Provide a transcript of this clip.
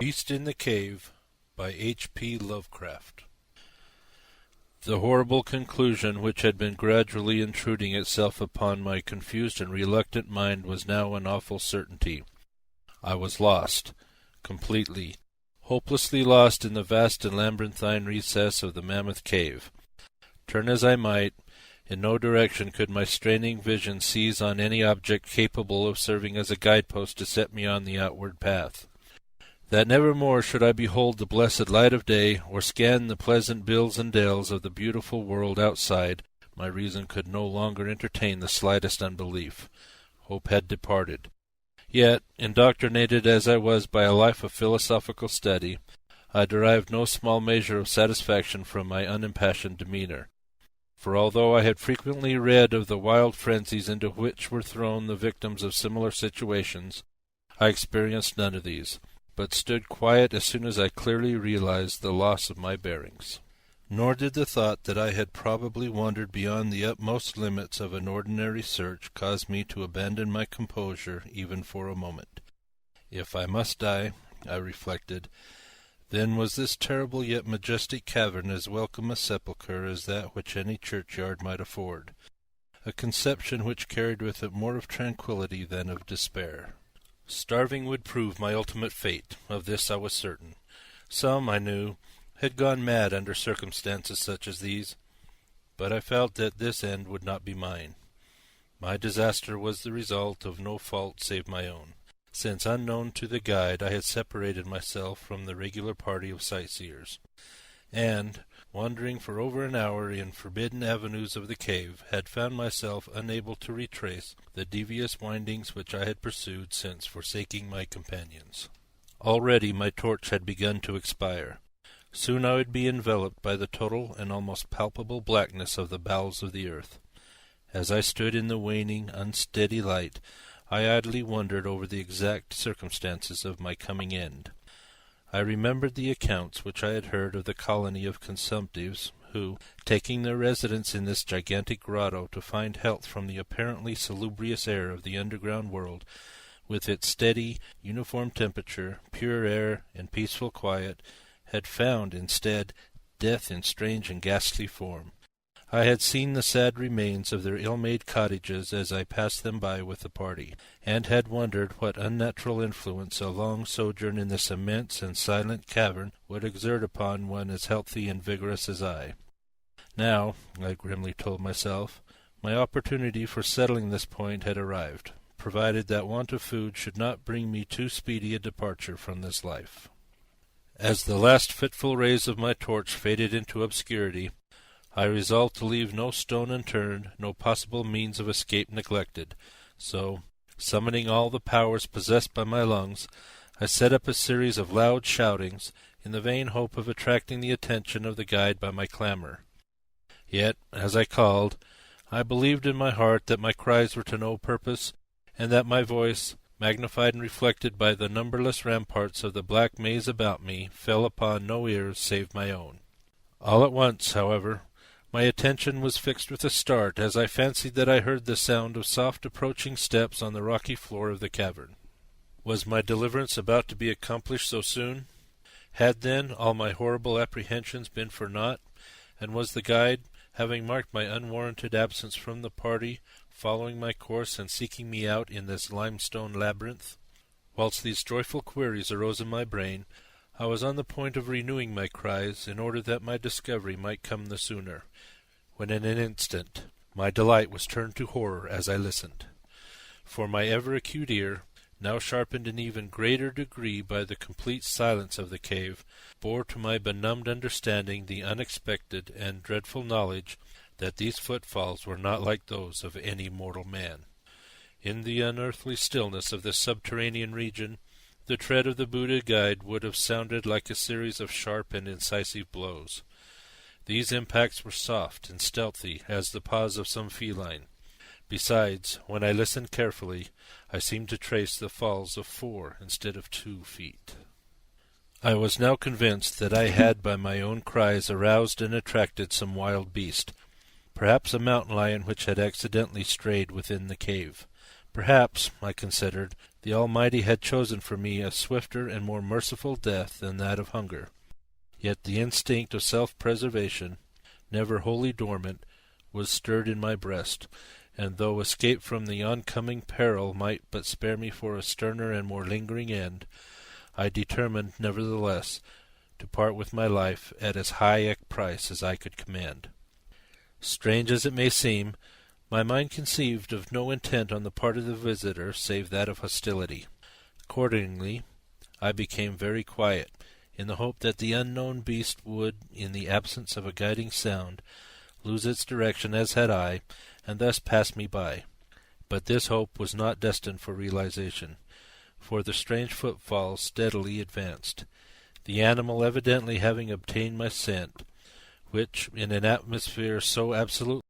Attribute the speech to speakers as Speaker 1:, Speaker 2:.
Speaker 1: Beast in the Cave by H.P. Lovecraft. The horrible conclusion which had been gradually intruding itself upon my confused and reluctant mind was now an awful certainty. I was lost, completely, hopelessly lost in the vast and labyrinthine recess of the mammoth cave. Turn as I might, in no direction could my straining vision seize on any object capable of serving as a guidepost to set me on the outward path. That never more should I behold the blessed light of day, or scan the pleasant bills and dales of the beautiful world outside, my reason could no longer entertain the slightest unbelief. Hope had departed. Yet, indoctrinated as I was by a life of philosophical study, I derived no small measure of satisfaction from my unimpassioned demeanour. For although I had frequently read of the wild frenzies into which were thrown the victims of similar situations, I experienced none of these, but stood quiet as soon as I clearly realized the loss of my bearings. Nor did the thought that I had probably wandered beyond the utmost limits of an ordinary search cause me to abandon my composure even for a moment. If I must die, I reflected, then was this terrible yet majestic cavern as welcome a sepulchre as that which any churchyard might afford, a conception which carried with it more of tranquillity than of despair. Starving would prove my ultimate fate, of this I was certain. Some, I knew, had gone mad under circumstances such as these, but I felt that this end would not be mine. My disaster was the result of no fault save my own, since unknown to the guide I had separated myself from the regular party of sightseers, and, wandering for over an hour in forbidden avenues of the cave, had found myself unable to retrace the devious windings which I had pursued since forsaking my companions. Already my torch had begun to expire. Soon I would be enveloped by the total and almost palpable blackness of the bowels of the earth. As I stood in the waning, unsteady light, I idly wondered over the exact circumstances of my coming end. I remembered the accounts which I had heard of the colony of consumptives who, taking their residence in this gigantic grotto to find health from the apparently salubrious air of the underground world, with its steady, uniform temperature, pure air, and peaceful quiet, had found, instead, death in strange and ghastly form. I had seen the sad remains of their ill-made cottages as I passed them by with the party, and had wondered what unnatural influence a long sojourn in this immense and silent cavern would exert upon one as healthy and vigorous as I. Now, I grimly told myself, my opportunity for settling this point had arrived, provided that want of food should not bring me too speedy a departure from this life. As the last fitful rays of my torch faded into obscurity, I resolved to leave no stone unturned, no possible means of escape neglected, so, summoning all the powers possessed by my lungs, I set up a series of loud shoutings, in the vain hope of attracting the attention of the guide by my clamour. Yet, as I called, I believed in my heart that my cries were to no purpose, and that my voice, magnified and reflected by the numberless ramparts of the black maze about me, fell upon no ears save my own. All at once, however, my attention was fixed with a start as I fancied that I heard the sound of soft approaching steps on the rocky floor of the cavern. Was my deliverance about to be accomplished so soon? Had, then, all my horrible apprehensions been for naught, and was the guide, having marked my unwarranted absence from the party, following my course and seeking me out in this limestone labyrinth? Whilst these joyful queries arose in my brain, I was on the point of renewing my cries in order that my discovery might come the sooner, when in an instant my delight was turned to horror as I listened. For my ever-acute ear, now sharpened in even greater degree by the complete silence of the cave, bore to my benumbed understanding the unexpected and dreadful knowledge that these footfalls were not like those of any mortal man. In the unearthly stillness of this subterranean region, the tread of the Buddha guide would have sounded like a series of sharp and incisive blows. These impacts were soft and stealthy as the paws of some feline. Besides, when I listened carefully, I seemed to trace the falls of 4 instead of 2 feet. I was now convinced that I had by my own cries aroused and attracted some wild beast, perhaps a mountain lion which had accidentally strayed within the cave. Perhaps, I considered, The Almighty had chosen for me a swifter and more merciful death than that of hunger. Yet the instinct of self-preservation, never wholly dormant, was stirred in my breast, and though escape from the oncoming peril might but spare me for a sterner and more lingering end, I determined, nevertheless, to part with my life at as high a price as I could command. Strange as it may seem, my mind conceived of no intent on the part of the visitor save that of hostility. Accordingly, I became very quiet, in the hope that the unknown beast would, in the absence of a guiding sound, lose its direction as had I, and thus pass me by. But this hope was not destined for realization, for the strange footfalls steadily advanced, the animal evidently having obtained my scent, which, in an atmosphere so absolutely